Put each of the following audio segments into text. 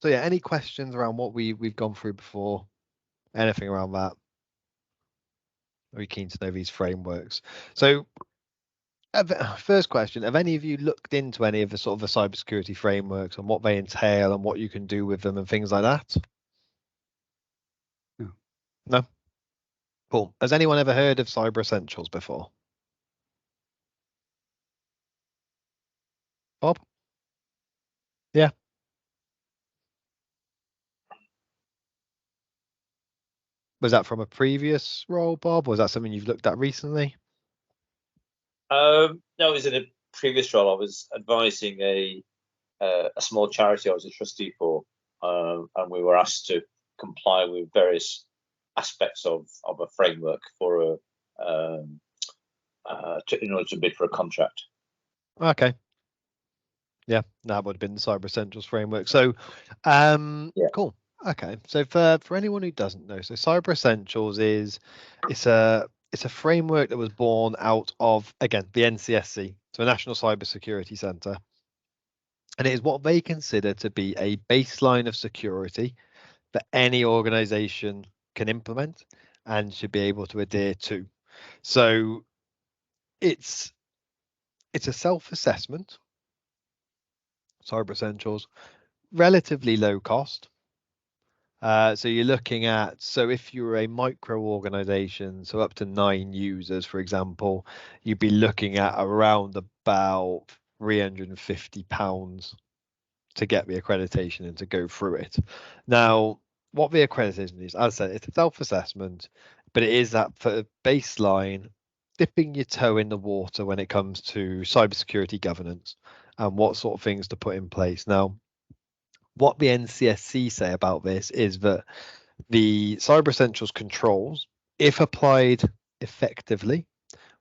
So yeah, any questions around what we've gone through before? Anything around that? Are you keen to know these frameworks? So first question, have any of you looked into any of the sort of the cybersecurity frameworks and what they entail and what you can do with them and things like that? No. No? Cool. Has anyone ever heard of Cyber Essentials before? Bob? Yeah. Was that from a previous role, Bob? Or was that something you've looked at recently? No, it was in a previous role. I was advising a small charity I was a trustee for, and we were asked to comply with various aspects of a framework for in order to bid for a contract. Okay. Yeah, that would have been the Cyber Essentials framework. So, cool. Okay, so for anyone who doesn't know, so Cyber Essentials it's a framework that was born out of, again, the NCSC, so National Cyber Security Centre, and it is what they consider to be a baseline of security that any organisation can implement and should be able to adhere to. So it's a self-assessment, Cyber Essentials, relatively low cost. So you're looking at, so if you're a micro organization, so up to 9 users, for example, you'd be looking at around about £350 to get the accreditation and to go through it. Now, what the accreditation is, as I said, it's a self-assessment, but it is that for baseline, dipping your toe in the water when it comes to cybersecurity governance and what sort of things to put in place. Now, what the NCSC say about this is that the Cyber Essentials controls, if applied effectively,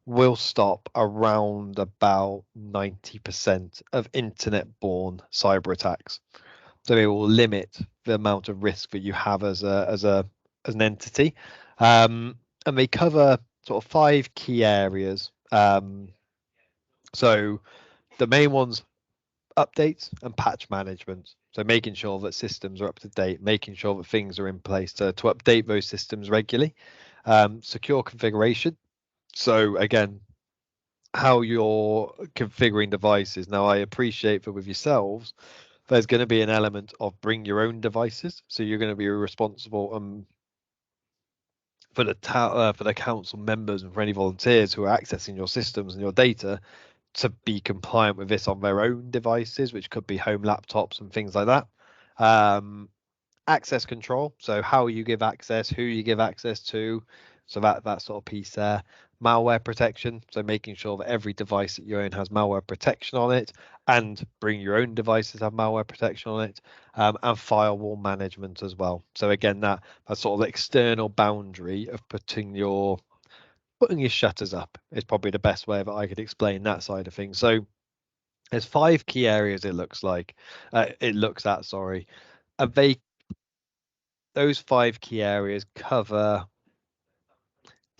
will stop around about 90% of internet-borne cyber attacks. So it will limit the amount of risk that you have as an entity, and they cover sort of 5 key areas. So the main ones: updates and patch management. So making sure that systems are up to date, making sure that things are in place to update those systems regularly. Secure configuration. So again, how you're configuring devices. Now, I appreciate that with yourselves, there's going to be an element of bring your own devices. So you're going to be responsible for the council members and for any volunteers who are accessing your systems and your data to be compliant with this on their own devices, which could be home laptops and things like that. Access control, so how you give access, who you give access to, so that sort of piece there. Malware protection, so making sure that every device that you own has malware protection on it, and bring your own devices have malware protection on it, and firewall management as well. So again, that sort of external boundary of putting your shutters up is probably the best way that I could explain that side of things. So there's 5 key areas it looks at, sorry. And those 5 key areas cover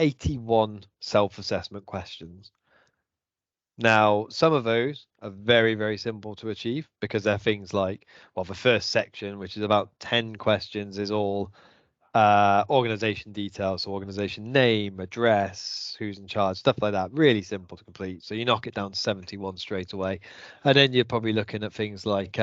81 self-assessment questions. Now, some of those are very, very simple to achieve because they're things like, well, the first section, which is about 10 questions, is all organization details, so organization name, address, who's in charge, stuff like that. Really simple to complete. So you knock it down to 71 straight away. And then you're probably looking at things like,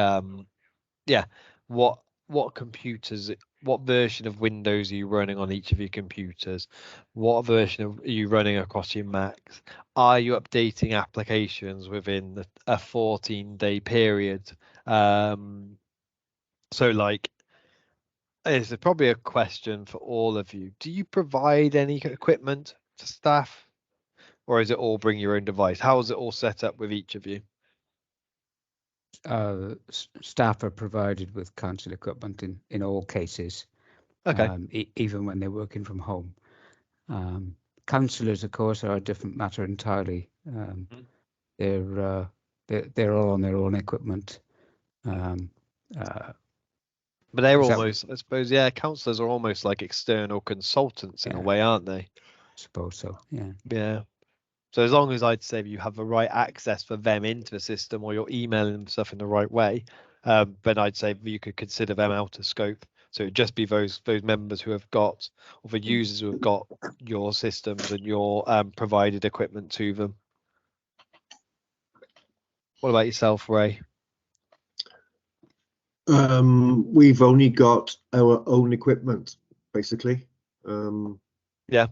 what computers, what version of Windows are you running on each of your computers? What version are you running across your Macs? Are you updating applications within a 14-day period? So like, it's probably a question for all of you. Do you provide any equipment to staff, or is it all bring your own device? How is it all set up with each of you? Staff are provided with council equipment in all cases, Okay. even when they're working from home. Councillors, of course, are a different matter entirely. They're all on their own equipment. But they're almost, I suppose, councillors are almost like external consultants in a way, aren't they? I suppose so, yeah. Yeah. So as long as I'd say you have the right access for them into the system, or you're emailing them stuff in the right way, then I'd say you could consider them out of scope. So it'd just be those members who have got, or the users who have got your systems and your provided equipment to them. What about yourself, Ray? We've only got our own equipment, basically. Yeah.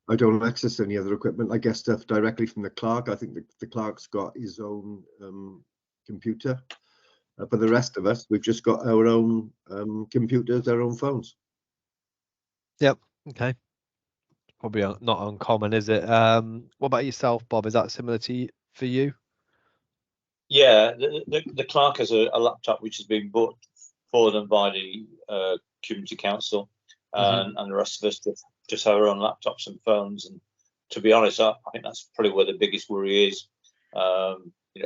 I don't access any other equipment. I get stuff directly from the clerk. I think the clerk's got his own computer. For the rest of us, we've just got our own computers, our own phones. Yep. Okay. Probably not uncommon, is it? What about yourself, Bob? Is that similar for you? Yeah, the clerk has a laptop which has been bought for them by the community council, and the rest of us just have our own laptops and phones. And to be honest, I think that's probably where the biggest worry is.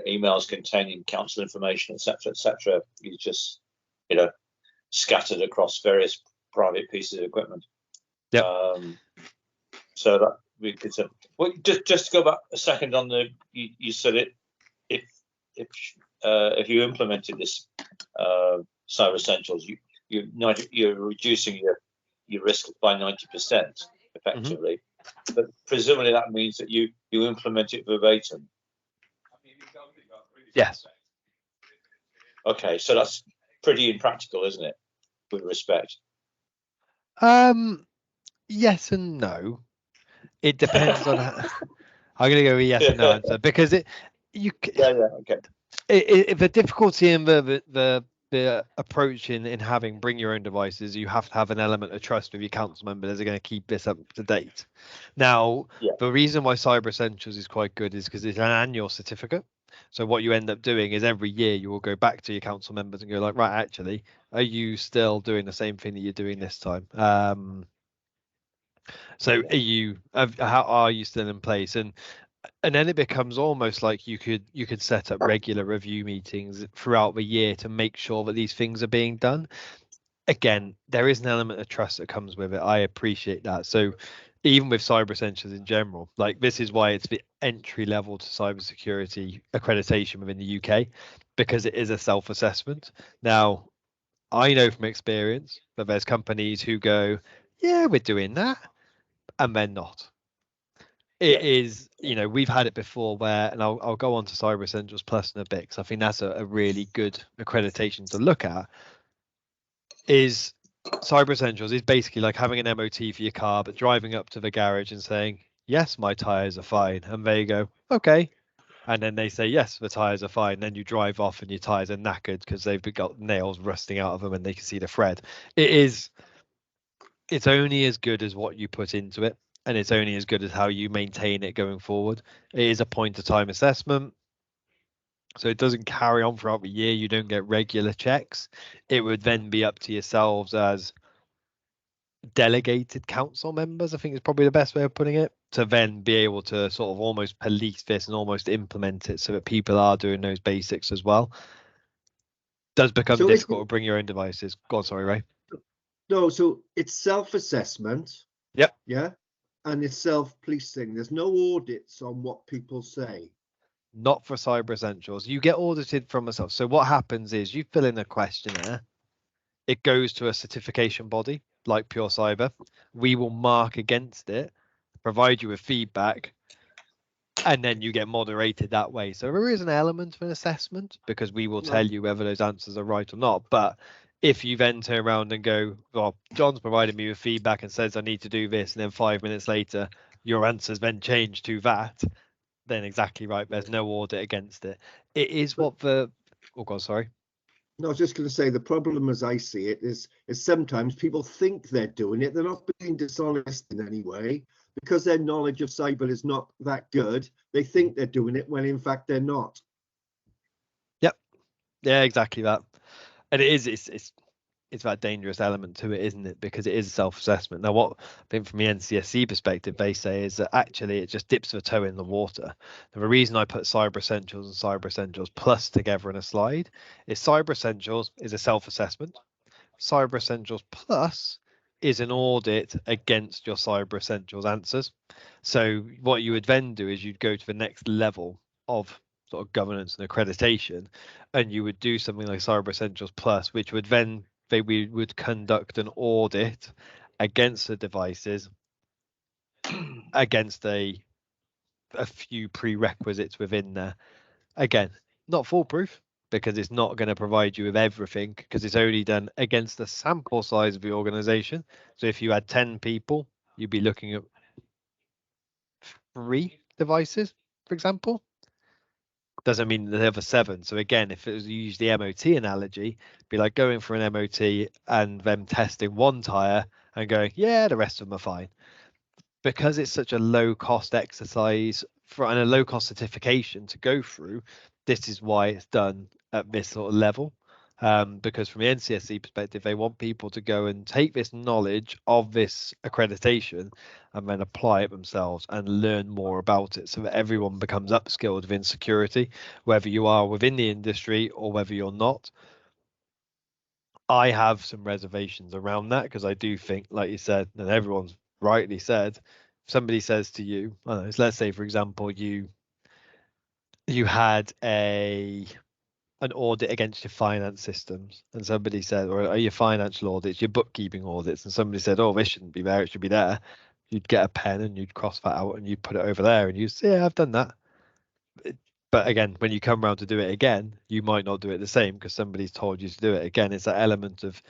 Emails containing council information, etc., is just scattered across various private pieces of equipment. Yeah. So that we could say. Well, just to go back a second on you said it. If you implemented this Cyber Essentials, you're reducing your risk by 90% effectively. But presumably that means that you implement it verbatim. Yes. Okay, so that's pretty impractical, isn't it? With respect. Yes and no. It depends on how. I'm going to go with yes and no answer because okay. The difficulty in the approach in having bring your own devices, you have to have an element of trust with your council members. They're going to keep this up to date. Now, the reason why Cyber Essentials is quite good is because it's an annual certificate. So what you end up doing is every year you will go back to your council members and go like, right, actually, are you still doing the same thing that you're doing this time? So how are you still in place? And then it becomes almost like you could set up regular review meetings throughout the year to make sure that these things are being done. Again, there is an element of trust that comes with it. I appreciate that. So even with Cyber Essentials in general, like this is why it's the entry level to cybersecurity accreditation within the UK, because it is a self-assessment. Now, I know from experience that there's companies who go, yeah, we're doing that, and they're not. It is, we've had it before where, and I'll go on to Cyber Essentials Plus in a bit, because I think that's a really good accreditation to look at. Is Cyber Essentials is basically like having an MOT for your car, but driving up to the garage and saying, yes, my tires are fine. And they go, okay. And then they say, yes, the tires are fine. Then you drive off and your tires are knackered because they've got nails rusting out of them and they can see the thread. It's only as good as what you put into it. And it's only as good as how you maintain it going forward. It is a point of time assessment. So it doesn't carry on throughout the year. You don't get regular checks. It would then be up to yourselves as delegated council members, I think is probably the best way of putting it, to then be able to sort of almost police this and almost implement it so that people are doing those basics as well. Does become difficult to bring your own devices. Go on, sorry, Ray. No, so it's self-assessment. Yep. Yeah. And it's self-policing. There's no audits on what people say. Not for Cyber Essentials. You get audited from yourself. So what happens is you fill in a questionnaire. It goes to a certification body like Pure Cyber. We will mark against it, provide you with feedback, and then you get moderated that way. So there is an element of an assessment because we will tell you whether those answers are right or not. But if you then turn around and go, well, John's provided me with feedback and says I need to do this, and then 5 minutes later your answers then change to that, then exactly right. There's no audit against it. It is what the sorry. No, I was just going to say the problem as I see it is sometimes people think they're doing it. They're not being dishonest in any way because their knowledge of cyber is not that good. They think they're doing it when in fact they're not. Yep. Yeah, exactly that. And it is, it's that dangerous element to it, isn't it? Because it is a self-assessment. Now, what I think from the NCSC perspective, they say is that actually it just dips the toe in the water. Now, the reason I put Cyber Essentials and Cyber Essentials Plus together in a slide is Cyber Essentials is a self-assessment. Cyber Essentials Plus is an audit against your Cyber Essentials answers. So what you would then do is you'd go to the next level of sort of governance and accreditation, and you would do something like Cyber Essentials Plus, which would then we would conduct an audit against the devices against a few prerequisites within there. Again, not foolproof, because it's not going to provide you with everything, because it's only done against the sample size of the organization. So if you had 10 people, you'd be looking at 3 devices, for example. Doesn't mean the other 7. So again, if it was use the MOT analogy, it'd be like going for an MOT and them testing one tire and going, yeah, the rest of them are fine. Because it's such a low cost exercise and a low cost certification to go through, this is why it's done at this sort of level. Because from the NCSC perspective, they want people to go and take this knowledge of this accreditation and then apply it themselves and learn more about it, so that everyone becomes upskilled within security, whether you are within the industry or whether you're not. I have some reservations around that, because I do think, like you said, and everyone's rightly said, if somebody says to you, I don't know, let's say for example you had an audit against your finance systems, and somebody said, or your financial audits, your bookkeeping audits, and somebody said, oh, this shouldn't be there, it should be there. You'd get a pen and you'd cross that out and you'd put it over there and you'd say, yeah, I've done that. But again, when you come around to do it again, you might not do it the same because somebody's told you to do it. Again, it's that element of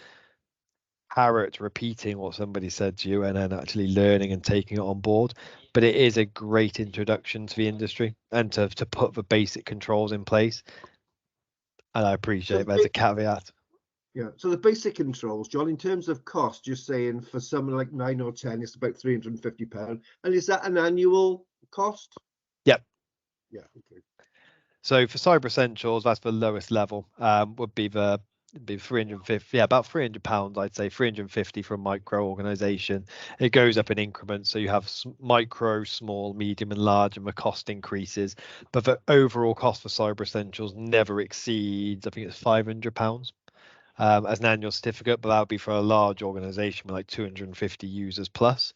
parrot repeating what somebody said to you and then actually learning and taking it on board. But it is a great introduction to the industry and to put the basic controls in place. And I appreciate there's a caveat. Yeah, so the basic controls, John, in terms of cost, you're saying for someone like 9 or 10, it's about £350. And is that an annual cost? Yep. Yeah, okay. So for Cyber Essentials, that's the lowest level, would be 350, about £300, I'd say 350 for a micro organization. It goes up in increments, so you have micro, small, medium and large, and the cost increases, but the overall cost for Cyber Essentials never exceeds, I think it's £500 as an annual certificate, but that would be for a large organization with like 250 users plus.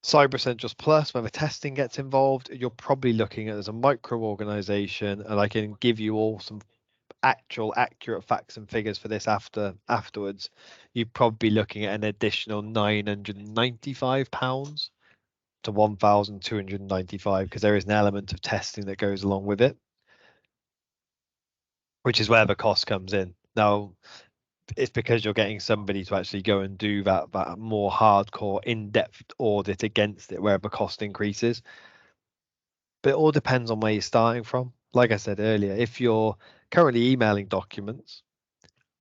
Cyber Essentials Plus, where the testing gets involved, you're probably looking at as a micro organization, and I can give you all some actual accurate facts and figures for this afterwards. You'd probably be looking at an additional £995 to 1,295, because there is an element of testing that goes along with it, which is where the cost comes in. Now, it's because you're getting somebody to actually go and do that more hardcore in-depth audit against it, where the cost increases. But it all depends on where you're starting from. Like I said earlier, if you're currently emailing documents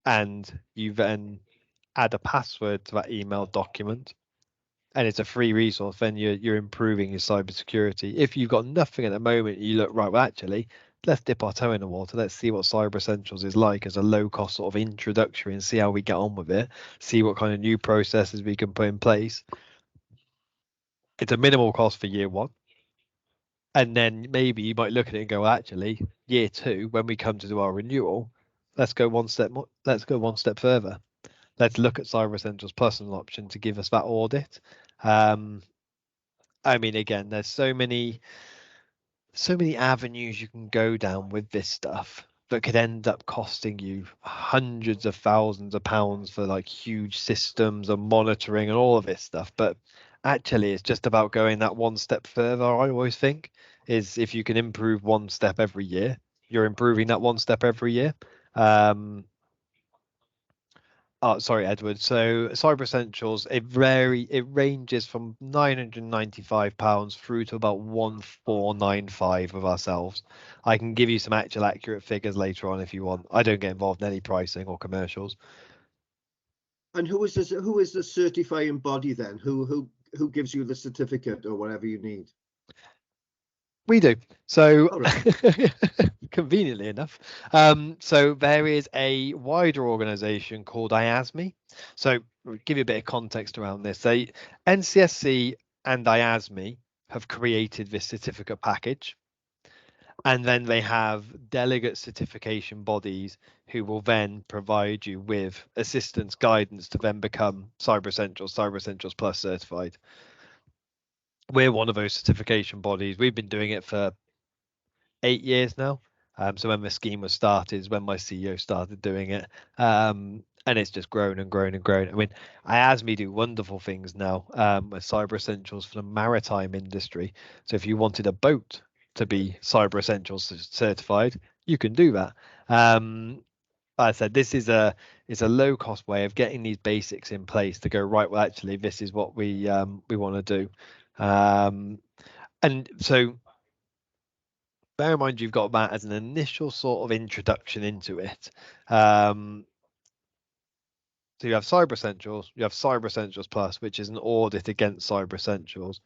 and you then add a password to that email document and it's a free resource, then you're improving your cybersecurity. If you've got nothing at the moment, you look, right, well, actually, let's dip our toe in the water. Let's see what Cyber Essentials is like as a low-cost sort of introductory and see how we get on with it, see what kind of new processes we can put in place. It's a minimal cost for year 1. And then maybe you might look at it and go, well, actually, year 2, when we come to do our renewal, let's go one step more, let's go one step further. Let's look at Cyber Essentials Plus as an option to give us that audit. I mean, again, there's so many avenues you can go down with this stuff that could end up costing you hundreds of thousands of pounds for like huge systems and monitoring and all of this stuff. But actually, it's just about going that one step further. I always think is if you can improve one step every year, you're improving that one step every year. Oh, sorry, Edward. So Cyber Essentials, it ranges from £995 through to about 1,495 with ourselves. I can give you some actual accurate figures later on if you want. I don't get involved in any pricing or commercials. And who is the certifying body then? Who gives you the certificate or whatever you need? We do. So right. Conveniently enough. So there is a wider organization called IASME. So I'll give you a bit of context around this. NCSC and IASME have created this certificate package. And then they have delegate certification bodies who will then provide you with assistance guidance to then become Cyber Essentials Plus certified. We're one of those certification bodies. We've been doing it for 8 years now. So when the scheme was started is when my CEO started doing it. And it's just grown and grown and grown. I mean, IASME do wonderful things now with Cyber Essentials for the maritime industry. So if you wanted a boat to be Cyber Essentials certified, you can do that. Like I said, this is a low cost way of getting these basics in place to go, right, well, actually, this is what we want to do. And so bear in mind you've got that as an initial sort of introduction into it. So you have Cyber Essentials, you have Cyber Essentials Plus, which is an audit against Cyber Essentials.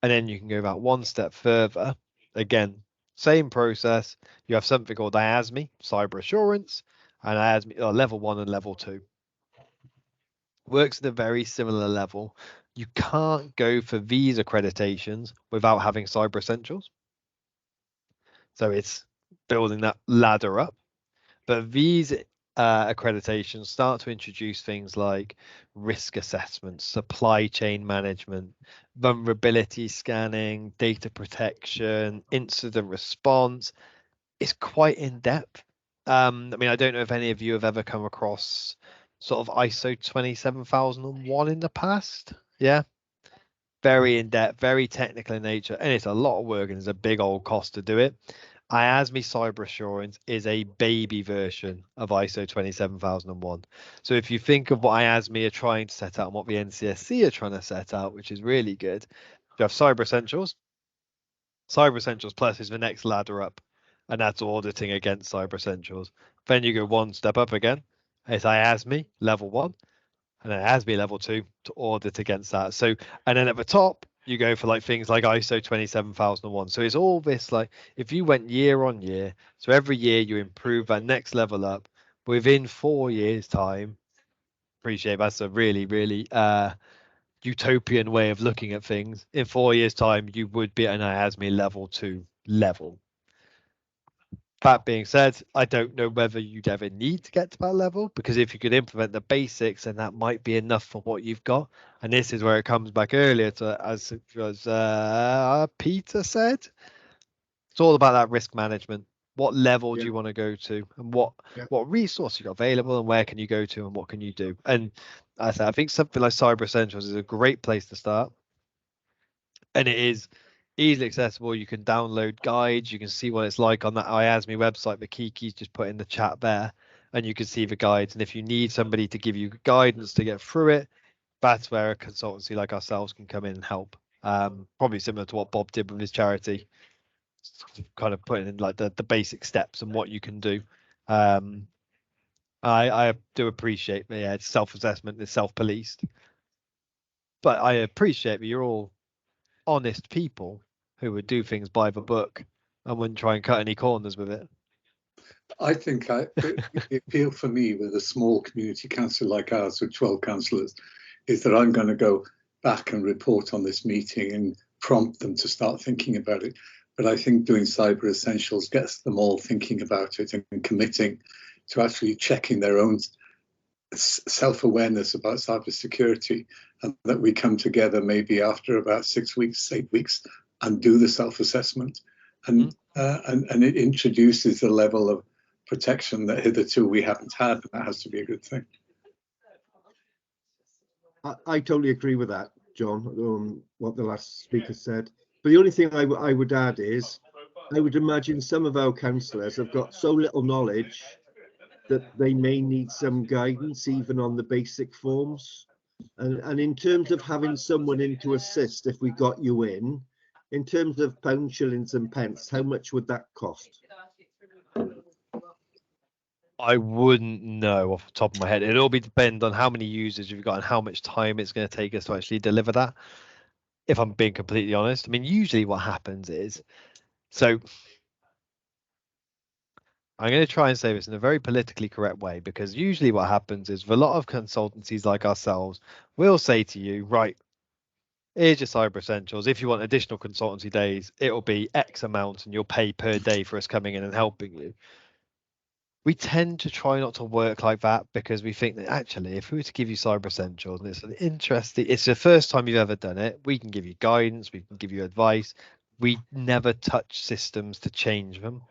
And then you can go about one step further. Again, same process. You have something called IASME, Cyber Assurance, and IASME level 1 and level 2. Works at a very similar level. You can't go for these accreditations without having Cyber Essentials. So it's building that ladder up. But these accreditations start to introduce things like risk assessment, supply chain management, vulnerability scanning, data protection, incident response. It's quite in depth. I mean, I don't know if any of you have ever come across sort of ISO 27001 in the past. Yeah. Very in depth, very technical in nature, and it's a lot of work and it's a big old cost to do it. IASME Cyber Assurance is a baby version of ISO 27001. So if you think of what IASME are trying to set out and what the NCSC are trying to set out, which is really good, you have Cyber Essentials. Cyber Essentials Plus is the next ladder up, and that's auditing against Cyber Essentials. Then you go one step up again. It's IASME level 1. And then IASME level 2 to audit against that. So, and then at the top, you go for like things like ISO 27001. So it's all this, like if you went year on year, so every year you improve that next level up within 4 years time. Appreciate that's a really, really utopian way of looking at things. In 4 years time, you would be at an IASME level 2 level. That being said, I don't know whether you'd ever need to get to that level, because if you could implement the basics, then that might be enough for what you've got. And this is where it comes back earlier to, as Peter said, it's all about that risk management. What level do you want to go to, and what resources you got available, and where can you go to, and what can you do? And I think something like Cyber Essentials is a great place to start. And it is easily accessible. You can download guides. You can see what it's like on that IASME website that Kiki's just put in the chat there, and you can see the guides. And if you need somebody to give you guidance to get through it, that's where a consultancy like ourselves can come in and help. Probably similar to what Bob did with his charity, kind of putting in like the basic steps and what you can do. I do appreciate the self-assessment is self-policed, but I appreciate that you're all honest people who would do things by the book and wouldn't try and cut any corners with it. I think the appeal for me with a small community council like ours with 12 councillors is that I'm going to go back and report on this meeting and prompt them to start thinking about it. But I think doing Cyber Essentials gets them all thinking about it and committing to actually checking their own self-awareness about cybersecurity, and that we come together maybe after about 6 weeks, 8 weeks, and do the self-assessment, and it introduces a level of protection that hitherto we haven't had, and that has to be a good thing. I totally agree with that, John, what the last speaker said. But the only thing I would add is, I would imagine some of our councillors have got so little knowledge that they may need some guidance even on the basic forms. And in terms of having someone in to assist, if we got you in terms of pounds, shillings and pence, how much would that cost? I wouldn't know off the top of my head. It'll all depend on how many users you've got and how much time it's going to take us to actually deliver that, if I'm being completely honest. I mean, usually what happens is, so I'm going to try and say this in a very politically correct way, because usually what happens is a lot of consultancies like ourselves will say to you, right, here's your Cyber Essentials. If you want additional consultancy days, it'll be X amount and you'll pay per day for us coming in and helping you. We tend to try not to work like that, because we think that actually, if we were to give you Cyber Essentials and it's the first time you've ever done it, we can give you guidance, we can give you advice. We never touch systems to change them.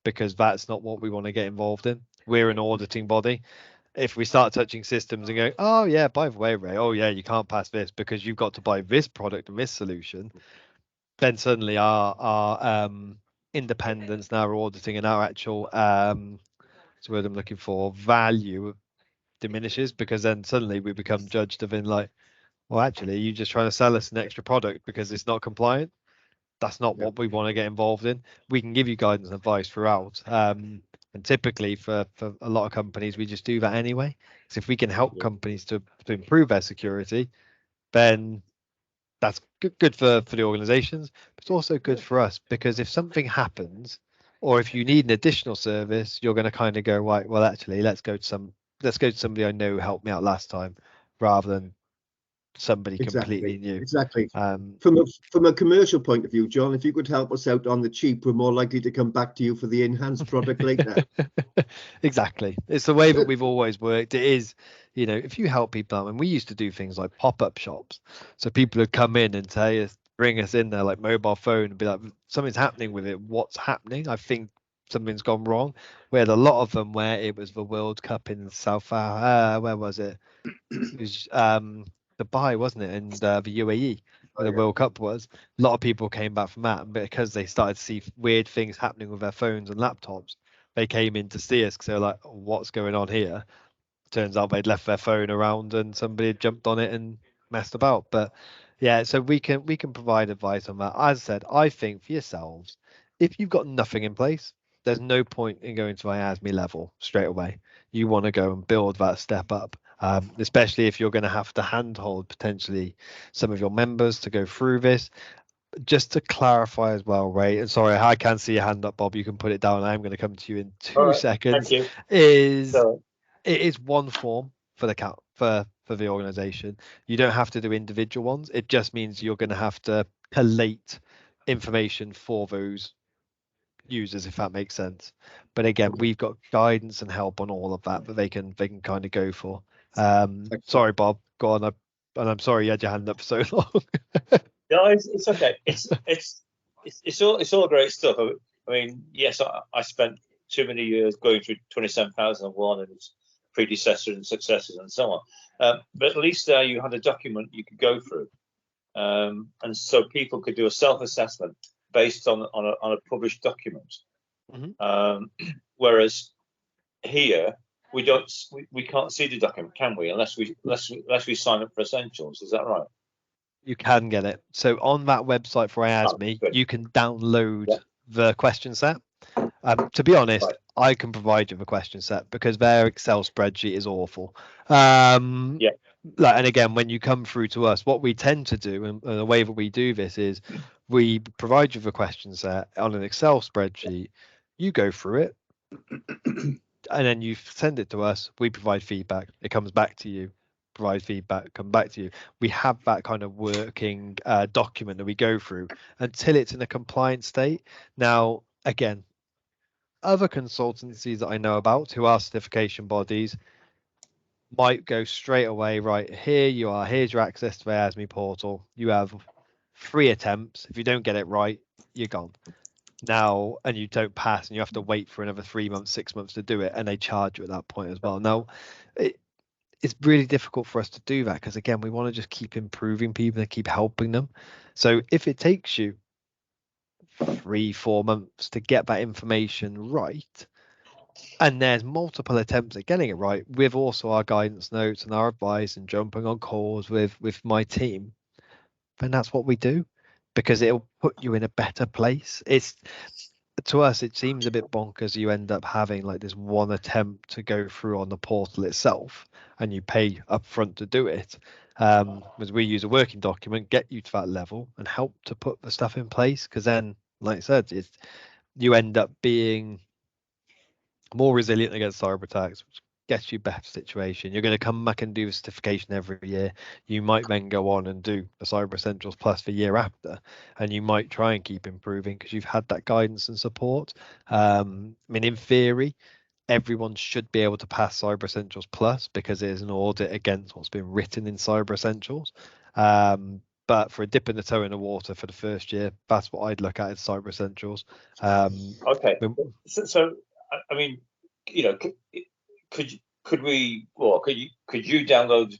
because that's not what we want to get involved in. We're an auditing body. If we start touching systems and going, oh yeah, by the way, Ray, oh yeah, you can't pass this because you've got to buy this product and this solution, then suddenly our independence and our auditing and our actual what's the word I'm looking for, value diminishes, because then suddenly we become judged of in like, well, actually, you're just trying to sell us an extra product because it's not compliant. That's not what we want to get involved in. We can give you guidance and advice throughout. And typically for a lot of companies, we just do that anyway. So if we can help companies to improve their security, then that's good for the organizations, but it's also good for us, because if something happens or if you need an additional service, you're going to kind of go, right, well, actually, let's go to somebody I know who helped me out last time, rather than somebody completely new. Exactly. From a commercial point of view, John, if you could help us out on the cheap, we're more likely to come back to you for the enhanced product later. Exactly. It's the way that we've always worked. It is, if you help people out, and we used to do things like pop-up shops. So people would come in and bring us in there like mobile phone and be like, something's happening with it. What's happening? I think something's gone wrong. We had a lot of them where it was the World Cup in where was it? It was Dubai, wasn't it? And the UAE, where the World Cup was. A lot of people came back from that, because they started to see weird things happening with their phones and laptops. They came in to see us because they were like, what's going on here? Turns out they'd left their phone around and somebody had jumped on it and messed about. But yeah, so we can provide advice on that. As I said, I think for yourselves, if you've got nothing in place, there's no point in going to IASME level straight away. You want to go and build that step up, especially if you're going to have to handhold potentially some of your members to go through this. Just to clarify as well, Ray, and sorry, I can see your hand up, Bob. You can put it down. I'm going to come to you in 2 seconds. Thank you. It is one form for the organization. You don't have to do individual ones. It just means you're going to have to collate information for those users, if that makes sense. But again, we've got guidance and help on all of that they can kind of go for. Sorry, Bob, go on. And I'm sorry you had your hand up for so long. No, it's okay. It's all great stuff. I mean, yes, I spent too many years going through 27001 and its predecessors and successors and so on. But at least there you had a document you could go through, and so people could do a self-assessment based on a published document. Whereas here we can't see the document, can we? Unless we sign up for Essentials. Is that right? You can get it. So on that website for IASME, you can download the question set. To be honest, I can provide you the question set because their Excel spreadsheet is awful. And again, when you come through to us, what we tend to do, and the way that we do this is we provide you the question set on an Excel spreadsheet. You go through it, and then you send it to us. We provide feedback. It comes back to you. Provide feedback, come back to you. We have that kind of working document that we go through until it's in a compliant state. Now, again, other consultancies that I know about who are certification bodies might go straight away, right, here you are, here's your access to the IASME portal. You have 3 attempts. If you don't get it right, you're gone. Now, and you don't pass and you have to wait for another 3 months, 6 months to do it, and they charge you at that point as well. Now, it's really difficult for us to do that because, again, we want to just keep improving people and keep helping them. So if it takes you 3-4 months to get that information right, and there's multiple attempts at getting it right with also our guidance notes and our advice and jumping on calls with my team, then that's what we do, because it'll put you in a better place. To us, it seems a bit bonkers. You end up having like this one attempt to go through on the portal itself, and you pay upfront to do it. As we use a working document, get you to that level and help to put the stuff in place. Because then, like I said, you end up being more resilient against cyber attacks, which gets you better situation. You're going to come back and do a certification every year. You might then go on and do a Cyber Essentials Plus the year after, and you might try and keep improving because you've had that guidance and support. I mean, in theory, everyone should be able to pass Cyber Essentials Plus because it is an audit against what's been written in Cyber Essentials. But for a dip in the toe in the water for the first year, that's what I'd look at as Cyber Essentials. Okay. So I mean, you know, could you download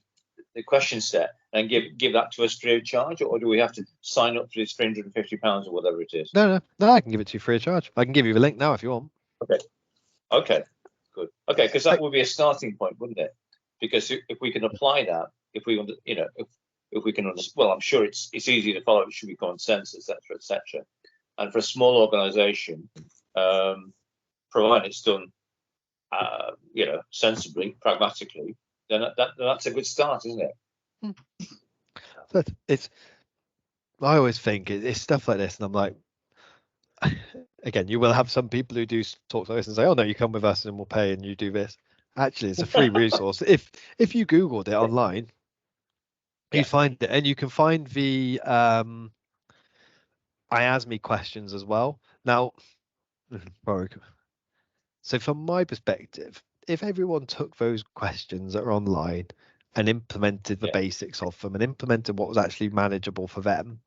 the question set and give that to us free of charge, or do we have to sign up for this £350 or whatever it is? No, I can give it to you free of charge. I can give you the link now if you want. Okay, good. Okay, because that would be a starting point, wouldn't it? Because if we can apply that, if we we can understand, well, I'm sure it's easy to follow. It should be common sense, etc., etc. And for a small organisation, provided it's done, sensibly, pragmatically, then that's a good start, isn't it? But I always think it's stuff like this, and I'm like, again, you will have some people who do talk like this and say, "Oh no, you come with us and we'll pay and you do this." Actually, it's a free resource. If you Googled it online, you find it, and you can find the IASME questions as well. Now, so from my perspective, if everyone took those questions that are online and implemented the basics of them and implemented what was actually manageable for them,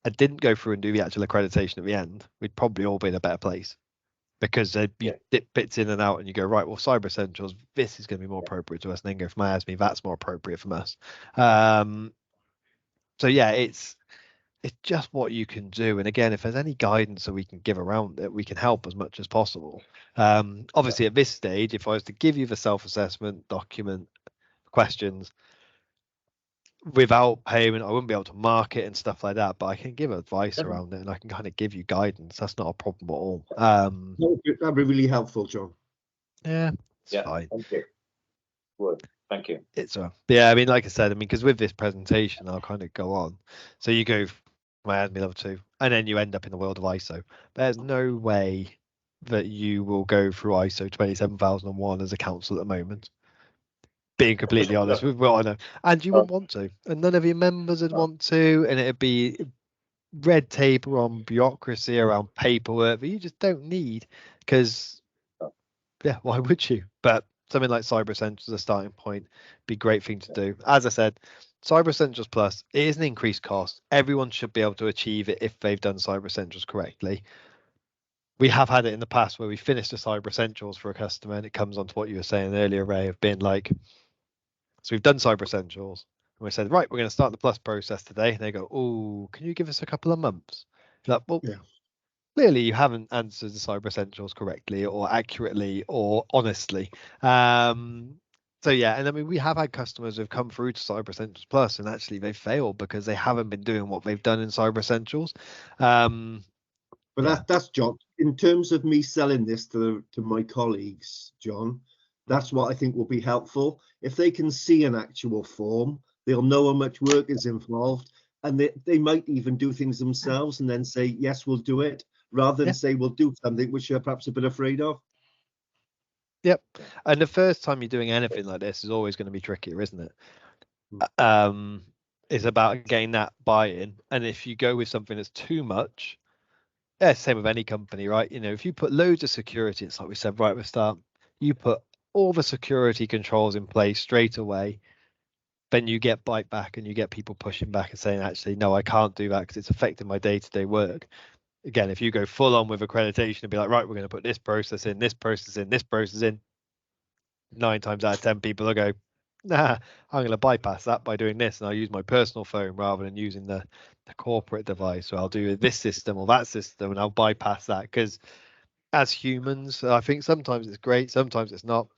and didn't go through and do the actual accreditation at the end, we'd probably all be in a better place. Because you dip bits in and out and you go, right, well, Cyber Essentials, this is going to be more appropriate to us, and then go from IASME, that's more appropriate from us. So yeah, it's just what you can do. And again, if there's any guidance that we can give around it, we can help as much as possible. Obviously, at this stage, if I was to give you the self-assessment document questions without payment, I wouldn't be able to mark it and stuff like that, but I can give advice around it and I can kind of give you guidance. That's not a problem at all. That'd be really helpful, John. Yeah, it's fine. Thank you. Good. Thank you. It's yeah, I mean, like I said, because with this presentation, I'll kind of go on. So you go my admin level 2, and then you end up in the world of ISO. There's no way that you will go through ISO 27001 as a council at the moment. Being completely honest with what I know, and you wouldn't want to, and none of your members would want to, and it'd be red tape around bureaucracy, around paperwork that you just don't need. Because yeah, why would you? But something like Cyber Essentials as a starting point be a great thing to do. As I said, Cyber Essentials Plus, it is an increased cost. Everyone should be able to achieve it if they've done Cyber Essentials correctly. We have had it in the past where we finished the Cyber Essentials for a customer, and it comes on to what you were saying earlier, Ray, of being like, so we've done Cyber Essentials, and we said, right, we're going to start the Plus process today. And they go, oh, can you give us a couple of months? Like, well, clearly you haven't answered the Cyber Essentials correctly or accurately or honestly. So yeah, and I mean, we have had customers who've come through to Cyber Essentials Plus and actually they failed because they haven't been doing what they've done in Cyber Essentials. But that's John. In terms of me selling this to my colleagues, John, that's what I think will be helpful. If they can see an actual form, they'll know how much work is involved, and they might even do things themselves and then say, yes, we'll do it, rather than say we'll do something which they're perhaps a bit afraid of. Yep. And the first time you're doing anything like this is always going to be trickier, isn't it? It's about getting that buy-in. And if you go with something that's too much, same with any company, right? You know, if you put loads of security, it's like we said right at the start, you put all the security controls in place straight away, then you get bite back and you get people pushing back and saying, actually, no, I can't do that because it's affecting my day-to-day work. Again, if you go full on with accreditation and be like, right, we're going to put this process in, this process in, this process in, 9 times out of 10 people will go, nah, I'm going to bypass that by doing this, and I'll use my personal phone rather than using the corporate device. So I'll do this system or that system and I'll bypass that, because as humans, I think sometimes it's great, sometimes it's not.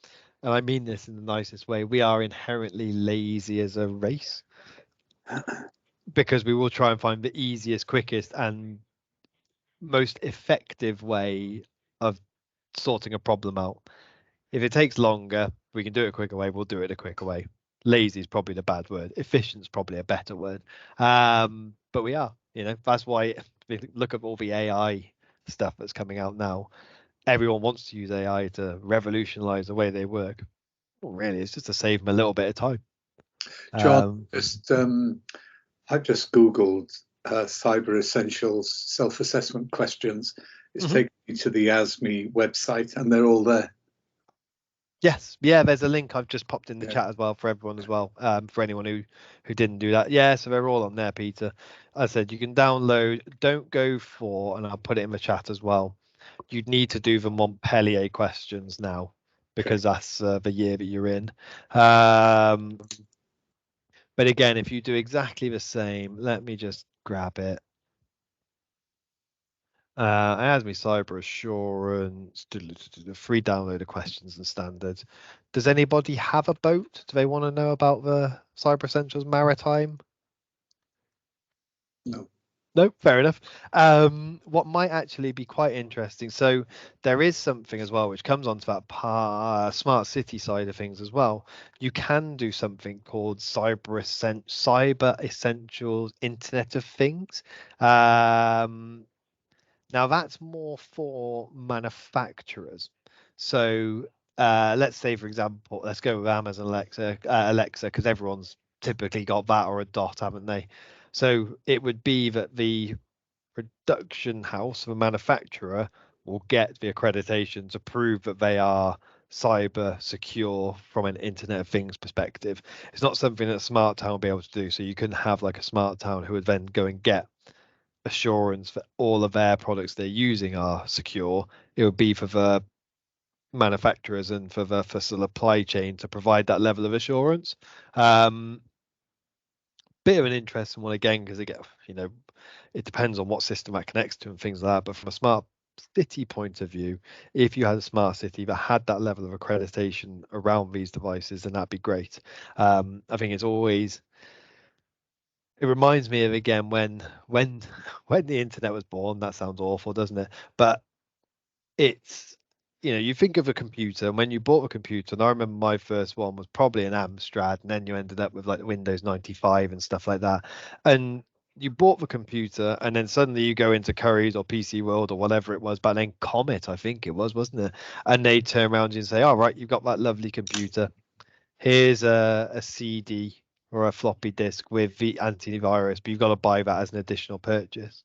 And I mean this in the nicest way. We are inherently lazy as a race because we will try and find the easiest, quickest and most effective way of sorting a problem out. If it takes longer, we can do it a quicker way, we'll do it a quicker way. Lazy is probably the bad word. Efficient is probably a better word. But we are, that's why if you look at all the AI stuff that's coming out now. Everyone wants to use AI to revolutionize the way they work. Well, really, it's just to save them a little bit of time. John, I've just Googled Cyber Essentials self-assessment questions. It's taken me to the ASME website and they're all there. Yes, yeah, there's a link I've just popped in the Yeah. chat as well for everyone as well, for anyone who didn't do that. Yeah, so they're all on there, Peter. I said you can download, don't go for, and I'll put it in the chat as well. You'd need to do the Montpellier questions now because that's the year that you're in. But again, if you do exactly the same, let me just grab it. It has me cyber assurance, the free download of questions and standards. Does anybody have a boat? Do they want to know about the Cyber Essentials Maritime? No. No, fair enough. What might actually be quite interesting. So there is something as well which comes onto that smart city side of things as well. You can do something called Cyber Essentials Internet of Things. Now that's more for manufacturers. So let's say, for example, let's go with Amazon Alexa, because everyone's typically got that or a Dot, haven't they? So it would be that the production house, the manufacturer, will get the accreditation to prove that they are cyber secure from an Internet of Things perspective. It's not something that Smart Town will be able to do. So you can have like a Smart Town who would then go and get assurance that all of their products they're using are secure. It would be for the manufacturers and for the supply chain to provide that level of assurance. Bit of an interesting one again, because again, it depends on what system that connects to and things like that. But from a smart city point of view, if you had a smart city that had that level of accreditation around these devices, then that'd be great. I think it's always, it reminds me of, again, when the internet was born. That sounds awful, doesn't it? But it's, you think of a computer, and when you bought a computer, and I remember my first one was probably an Amstrad, and then you ended up with like Windows 95 and stuff like that. And you bought the computer, and then suddenly you go into Currys or PC World or whatever it was, but then Comet, I think it was, wasn't it? And they turn around and say, all right, you've got that lovely computer. Here's a CD or a floppy disk with the antivirus, but you've got to buy that as an additional purchase.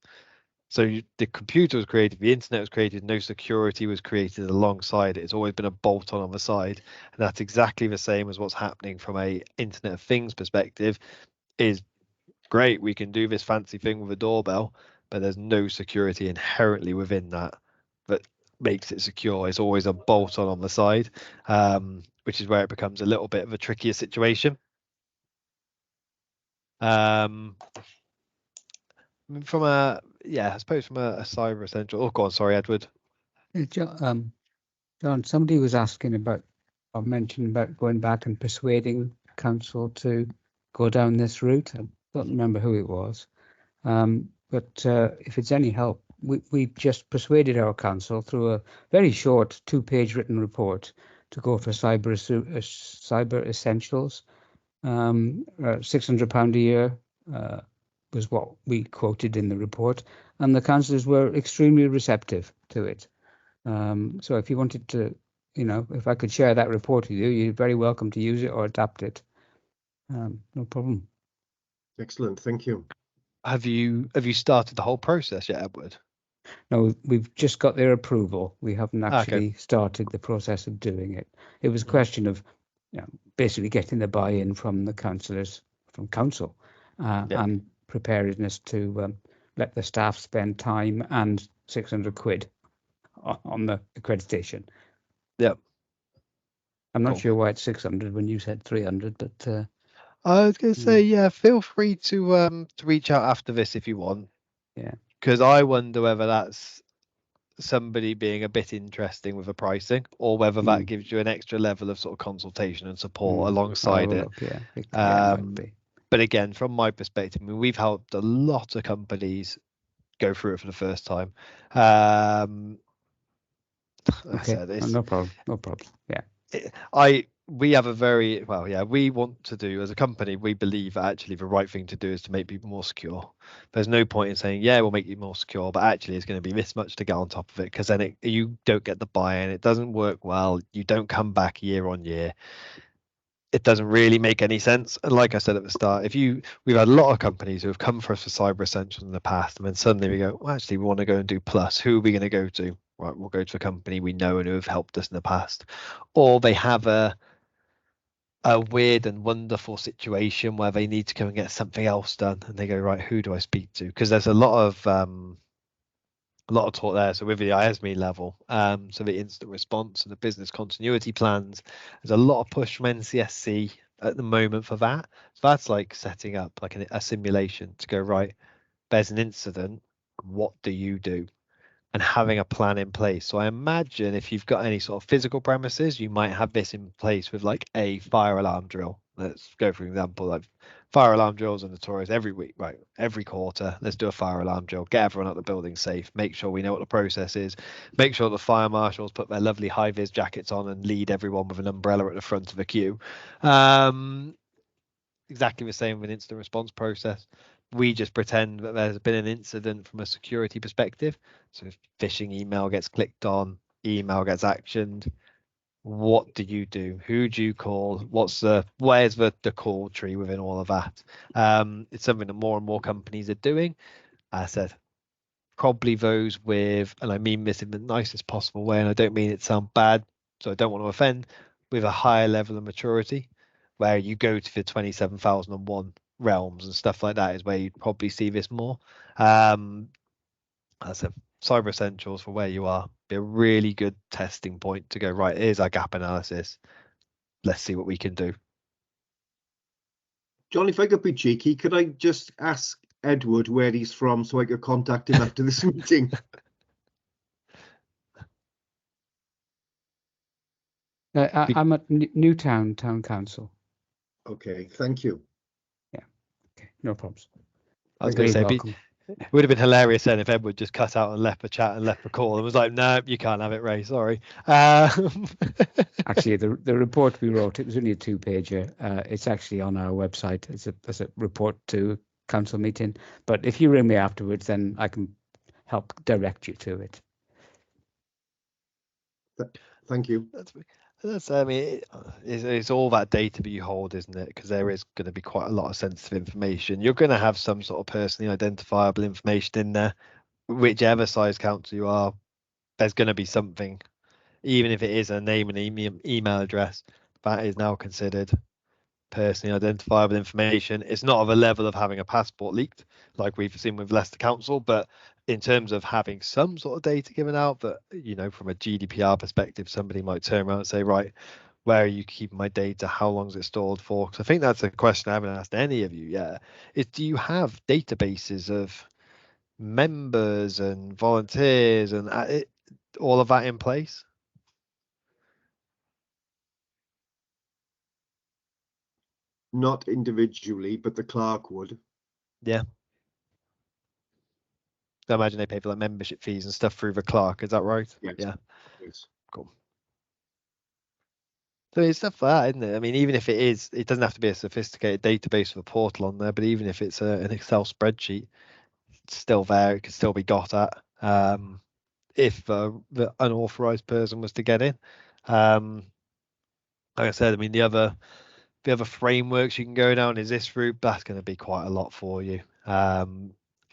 So the computer was created, the internet was created, no security was created alongside it. It's always been a bolt on the side. And that's exactly the same as what's happening from a Internet of Things perspective. Is great, we can do this fancy thing with a doorbell, but there's no security inherently within that makes it secure. It's always a bolt on the side, which is where it becomes a little bit of a trickier situation. I suppose from a cyber essential. Oh, go on, sorry, Edward. John, somebody was asking about, or mentioned about going back and persuading council to go down this route. I don't remember who it was, but if it's any help, we've just persuaded our council through a very short 2-page written report to go for cyber essentials. £600 a year was what we quoted in the report, and the councillors were extremely receptive to it. So if you wanted to, if I could share that report with you, you're very welcome to use it or adapt it. No problem. Excellent, thank you. Have you started the whole process yet, Edward? No, we've just got their approval. We haven't actually started the process of doing it. It was a question of basically getting the buy-in from the councillors, from council, and preparedness to let the staff spend time and £600 on the accreditation. Yep. I'm not sure why it's 600 when you said 300, but I was going to say, feel free to reach out after this if you want. Yeah. Because I wonder whether that's somebody being a bit interesting with the pricing, or whether that gives you an extra level of sort of consultation and support alongside it. It might be. But again, from my perspective, I mean, we've helped a lot of companies go through it for the first time. No problem. Yeah. We have a very we want to do, as a company, we believe actually the right thing to do is to make people more secure. There's no point in saying, we'll make you more secure, but actually it's going to be this much to get on top of it, because then you don't get the buy-in, it doesn't work well, you don't come back year on year. It doesn't really make any sense. And like I said at the start, we've had a lot of companies who have come for us for cyber essentials in the past, and then suddenly we go, well, actually we want to go and do plus. Who are we going to go to? right, we'll go to a company we know and who have helped us in the past, or they have a weird and wonderful situation where they need to go and get something else done, and they go, right, who do I speak to? Because there's a lot of talk there. So with the ISME level, so the instant response and the business continuity plans, there's a lot of push from NCSC at the moment for that. So that's like setting up like a simulation to go, right, there's an incident, what do you do? And having a plan in place. So I imagine if you've got any sort of physical premises, you might have this in place with like a fire alarm drill. Let's go for example, like fire alarm drills are notorious every week, right? Every quarter, let's do a fire alarm drill, get everyone out the building safe, make sure we know what the process is, make sure the fire marshals put their lovely high vis jackets on and lead everyone with an umbrella at the front of the queue. Exactly the same with an instant response process. We just pretend that there's been an incident from a security perspective. So if phishing email gets clicked on, email gets actioned, what do you do? Who do you call? Where's the call tree within all of that? It's something that more and more companies are doing. As I said, probably those with, and I mean this in the nicest possible way, and I don't mean it sound bad, so I don't want to offend, with a higher level of maturity, where you go to the 27,001 realms and stuff like that is where you'd probably see this more. As I said, Cyber Essentials for where you are, be a really good testing point to go, right, here's our gap analysis. Let's see what we can do. John, if I could be cheeky, could I just ask Edward where he's from so I could contact him after this meeting? I'm at Newtown Town Council. Okay, thank you. Yeah, okay, no problems. I was going to say, it would have been hilarious then if Edward just cut out and left the chat and left the call and was like, no, you can't have it, Ray, sorry. Actually, the report we wrote, it was only a 2-pager. It's actually on our website. It's a report to council meeting. But if you ring me afterwards, then I can help direct you to it. Thank you. I mean, it's all that data that you hold, isn't it? Because there is going to be quite a lot of sensitive information. You're going to have some sort of personally identifiable information in there. Whichever size council you are, there's going to be something, even if it is a name and email address, that is now considered personally identifiable information. It's not of a level of having a passport leaked like we've seen with Leicester Council, but in terms of having some sort of data given out that, you know, from a GDPR perspective, somebody might turn around and say, right, where are you keeping my data? How long is it stored for? Because I think that's a question I haven't asked any of you yet, is do you have databases of members and volunteers and all of that in place? Not individually, but the clerk would. Yeah. I imagine they pay for like membership fees and stuff through the clerk. Is that right? Yes. Yeah. Yes. Cool. So it's stuff like that, isn't it? I mean, even if it is, it doesn't have to be a sophisticated database with a portal on there, but even if it's an Excel spreadsheet, it's still there. It can still be got at if the unauthorized person was to get in. Like I said, I mean, the other frameworks you can go down is this route. That's going to be quite a lot for you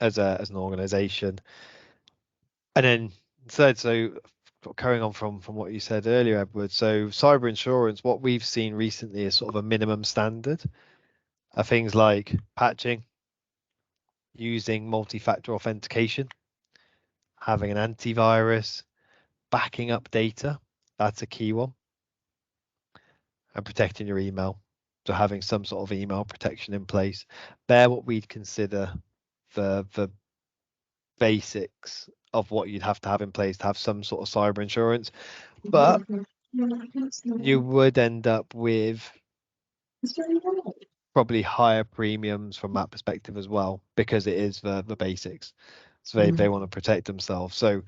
as an organization. And then so carrying on from what you said earlier, Edward, so cyber insurance, what we've seen recently is sort of a minimum standard are things like patching, using multi-factor authentication, having an antivirus, backing up data, that's a key one, and protecting your email. So having some sort of email protection in place. They're what we'd consider the basics of what you'd have to have in place to have some sort of cyber insurance. But you would end up with probably higher premiums from that perspective as well, because it is the basics. So they want to protect themselves. So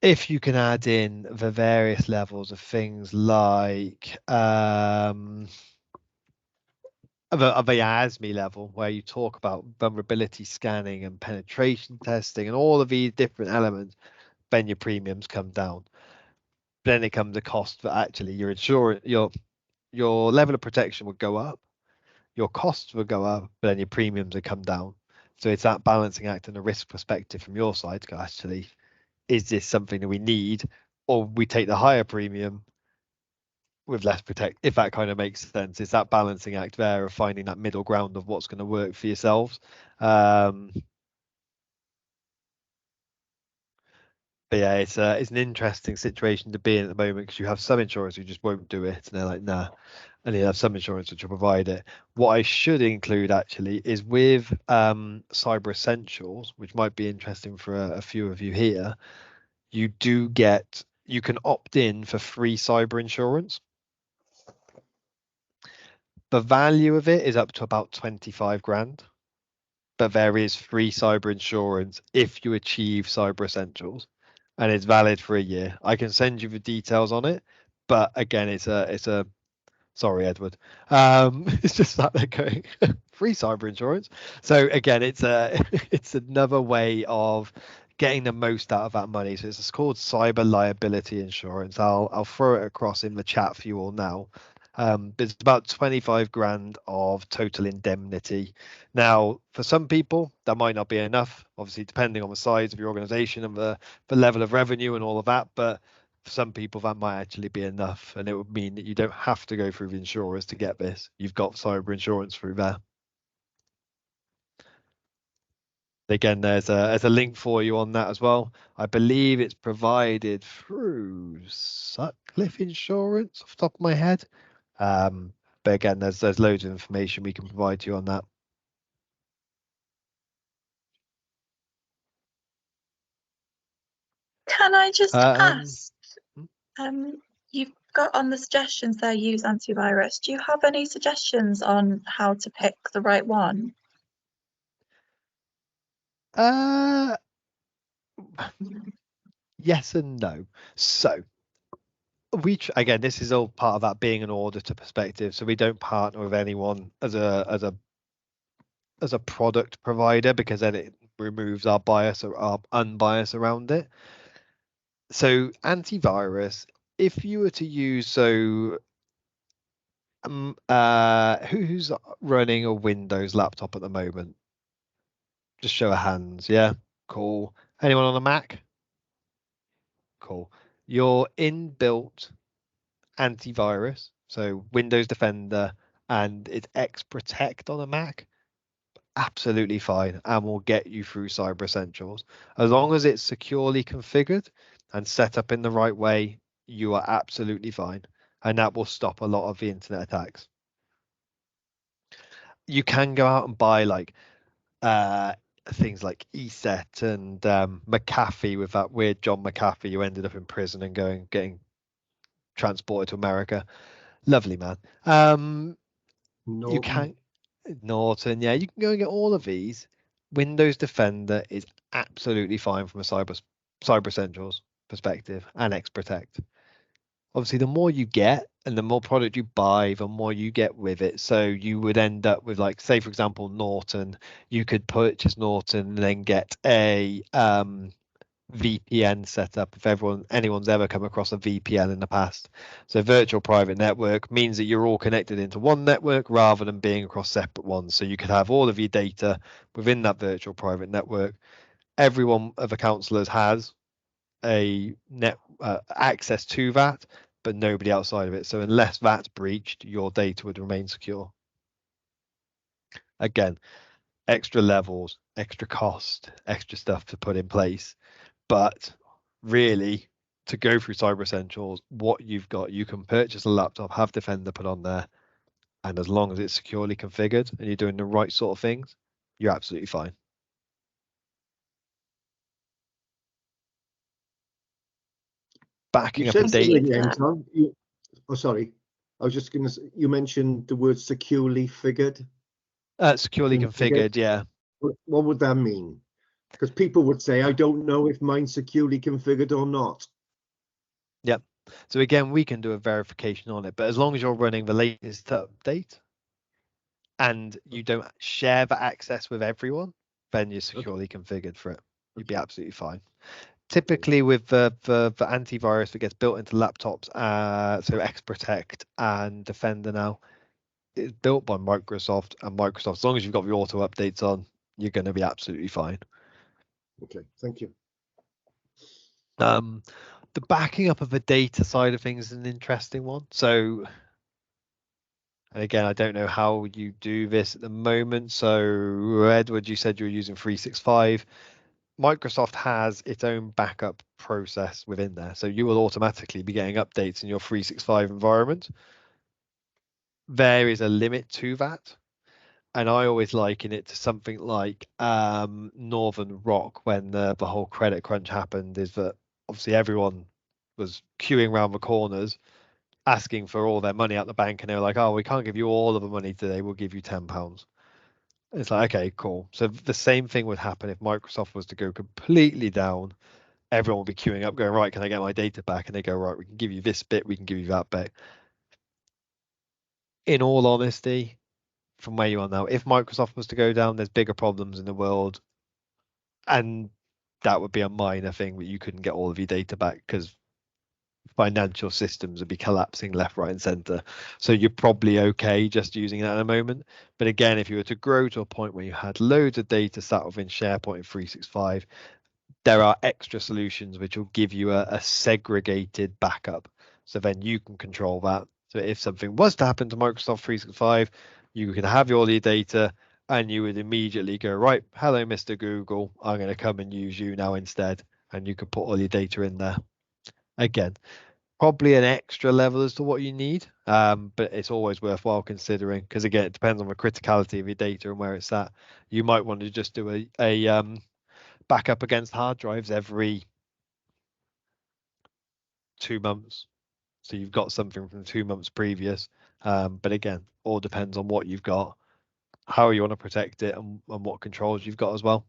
if you can add in the various levels of things like of a ASME level, where you talk about vulnerability scanning and penetration testing and all of these different elements, then your premiums come down. Then it comes a cost that actually your insurance, your level of protection would go up, your costs would go up, but then your premiums would come down. So it's that balancing act and a risk perspective from your side to go, actually, is this something that we need, or we take the higher premium with less protect, if that kind of makes sense. It's that balancing act there of finding that middle ground of what's going to work for yourselves. But yeah, it's an interesting situation to be in at the moment, because you have some insurers who just won't do it, and they're like, nah, and you have some insurers which will provide it. What I should include actually is with Cyber Essentials, which might be interesting for a few of you here. You can opt in for free cyber insurance. The value of it is up to about 25 grand, but there is free cyber insurance if you achieve Cyber Essentials, and it's valid for a year. I can send you the details on it, but again, it's a sorry, Edward. It's just that they're going free cyber insurance. So again, it's it's another way of getting the most out of that money. So it's called cyber liability insurance. I'll throw it across in the chat for you all now. But it's about 25 grand of total indemnity. Now, for some people, that might not be enough, obviously, depending on the size of your organization and the level of revenue and all of that. But for some people, that might actually be enough, and it would mean that you don't have to go through the insurers to get this. You've got cyber insurance through there. Again, there's a link for you on that as well. I believe it's provided through Sutcliffe Insurance off the top of my head. But again, there's loads of information we can provide you on that. Can I just ask, you've got on the suggestions there, use antivirus. Do you have any suggestions on how to pick the right one? Yes and no. So again, this is all part of that being an auditor perspective. So we don't partner with anyone as a product provider, because then it removes our bias or our unbias around it. So antivirus, if you were to use, who's running a Windows laptop at the moment? Just show of hands. Yeah, cool. Anyone on a Mac? Cool. Your inbuilt antivirus, so Windows Defender and it's X Protect on a Mac, absolutely fine, and will get you through Cyber Essentials. As long as it's securely configured and set up in the right way, you are absolutely fine, and that will stop a lot of the internet attacks. You can go out and buy like things like ESET and McAfee, with that weird John McAfee who ended up in prison and getting transported to America. Lovely man. You can Norton, yeah, you can go and get all of these. Windows Defender is absolutely fine from a Cyber Essentials perspective, and X Protect. Obviously, the more you get and the more product you buy, the more you get with it. So you would end up with, like, say for example, Norton. You could purchase Norton and then get a VPN setup if anyone's ever come across a VPN in the past. So virtual private network means that you're all connected into one network rather than being across separate ones. So you could have all of your data within that virtual private network. Every one of the councillors has a access to that, but nobody outside of it. So unless that's breached, your data would remain secure. Again, extra levels, extra cost, extra stuff to put in place. But really, to go through Cyber Essentials, what you've got, you can purchase a laptop, have Defender put on there, and as long as it's securely configured and you're doing the right sort of things, you're absolutely fine. Backing up a date. Oh, sorry. I was just going to say, you mentioned the word securely figured. Securely configured, yeah. What would that mean? Because people would say, I don't know if mine's securely configured or not. Yep. So again, we can do a verification on it, but as long as you're running the latest update and you don't share the access with everyone, then you're securely configured for it. You'd be absolutely fine. Typically with the antivirus that gets built into laptops, so X Protect and Defender now, it's built by Microsoft, and Microsoft, as long as you've got the auto updates on, you're going to be absolutely fine. Okay, thank you. The backing up of the data side of things is an interesting one. So, and again, I don't know how you do this at the moment. So, Edward, you said you were using 365. Microsoft has its own backup process within there. So you will automatically be getting updates in your 365 environment. There is a limit to that. And I always liken it to something like Northern Rock when the whole credit crunch happened, is that obviously everyone was queuing around the corners asking for all their money out the bank, and they were like, oh, we can't give you all of the money today, we'll give you £10. It's like, okay, cool. So the same thing would happen if Microsoft was to go completely down. Everyone will be queuing up going, right, can I get my data back? And they go, right, we can give you this bit, we can give you that bit. In all honesty, from where you are now, if Microsoft was to go down, there's bigger problems in the world, and that would be a minor thing that you couldn't get all of your data back because financial systems would be collapsing left, right, and center. So you're probably okay just using that at a moment. But again, if you were to grow to a point where you had loads of data sat within SharePoint and 365, there are extra solutions which will give you a segregated backup. So then you can control that. So if something was to happen to Microsoft 365, you could have all your data and you would immediately go, right, hello, Mr. Google, I'm going to come and use you now instead. And you could put all your data in there. Again, probably an extra level as to what you need, but it's always worthwhile considering, because again, it depends on the criticality of your data and where it's at. You might want to just do a backup against hard drives every 2 months, so you've got something from 2 months previous. But again, all depends on what you've got, how you want to protect it, and what controls you've got as well.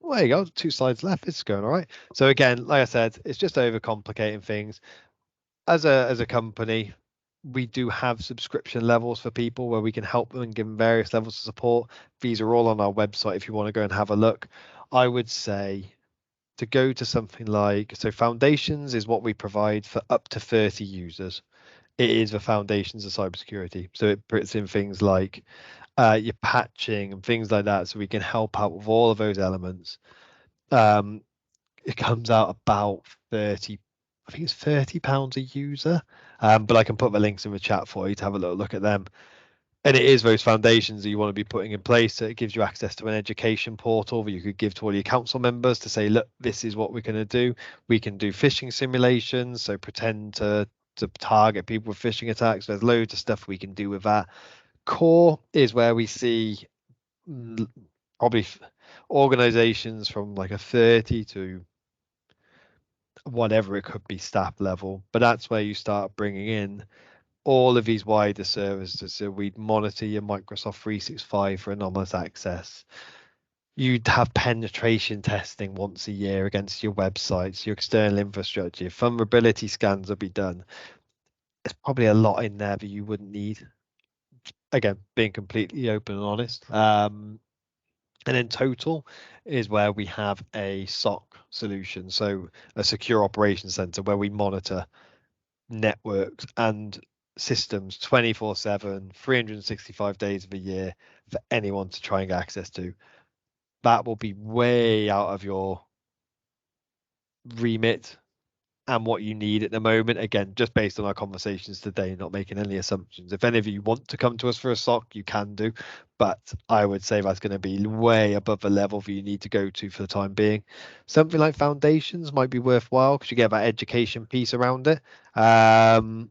Well, there you go, 2 slides left. It's going all right. So again, like I said, it's just overcomplicating things. As a company, we do have subscription levels for people where we can help them and give them various levels of support. These are all on our website if you want to go and have a look. I would say to go to something like, so Foundations is what we provide for up to 30 users. It is the foundations of cybersecurity. So it puts in things like your patching and things like that, so we can help out with all of those elements. It comes out about 30, I think it's £30 a user, but I can put the links in the chat for you to have a little look at them. And it is those foundations that you want to be putting in place. So it gives you access to an education portal that you could give to all your council members to say, look, this is what we're going to do. We can do phishing simulations, so pretend to target people with phishing attacks. There's loads of stuff we can do with that. Core is where we see probably organizations from like a 30 to whatever it could be staff level, but that's where you start bringing in all of these wider services. So we'd monitor your Microsoft 365 for anomalous access. You'd have penetration testing once a year against your websites, your external infrastructure. Your vulnerability scans will be done. There's probably a lot in there that you wouldn't need. Again, being completely open and honest. And then Total is where we have a SOC solution, so a secure operations center where we monitor networks and systems 24/7, 365 days of a year for anyone to try and get access to. That will be way out of your remit and what you need at the moment. Again, just based on our conversations today, not making any assumptions. If any of you want to come to us for a SOC, you can do, but I would say that's going to be way above the level that you need to go to for the time being. Something like Foundations might be worthwhile because you get that education piece around it. And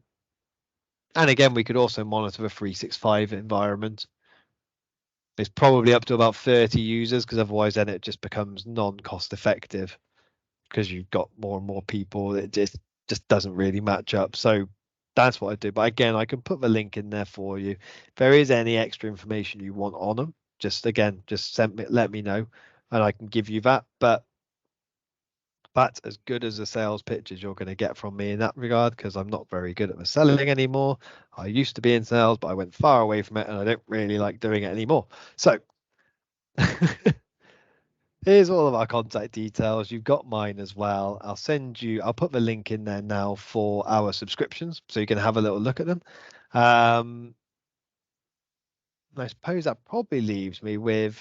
again, we could also monitor the 365 environment. It's probably up to about 30 users, because otherwise then it just becomes non-cost effective, because you've got more and more people. It just doesn't really match up. So that's what I do. But again, I can put the link in there for you. If there is any extra information you want on them, just let me know and I can give you that. But that's as good as a sales pitch as you're going to get from me in that regard, because I'm not very good at the selling anymore. I used to be in sales, but I went far away from it and I don't really like doing it anymore. So here's all of our contact details. You've got mine as well. I'll put the link in there now for our subscriptions, so you can have a little look at them. I suppose that probably leaves me with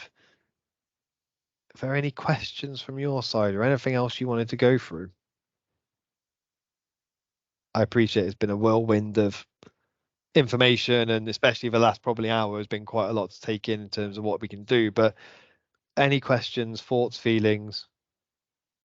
Are there any questions from your side or anything else you wanted to go through? I appreciate it's been a whirlwind of information, and especially the last probably hour has been quite a lot to take in terms of what we can do. But any questions, thoughts, feelings?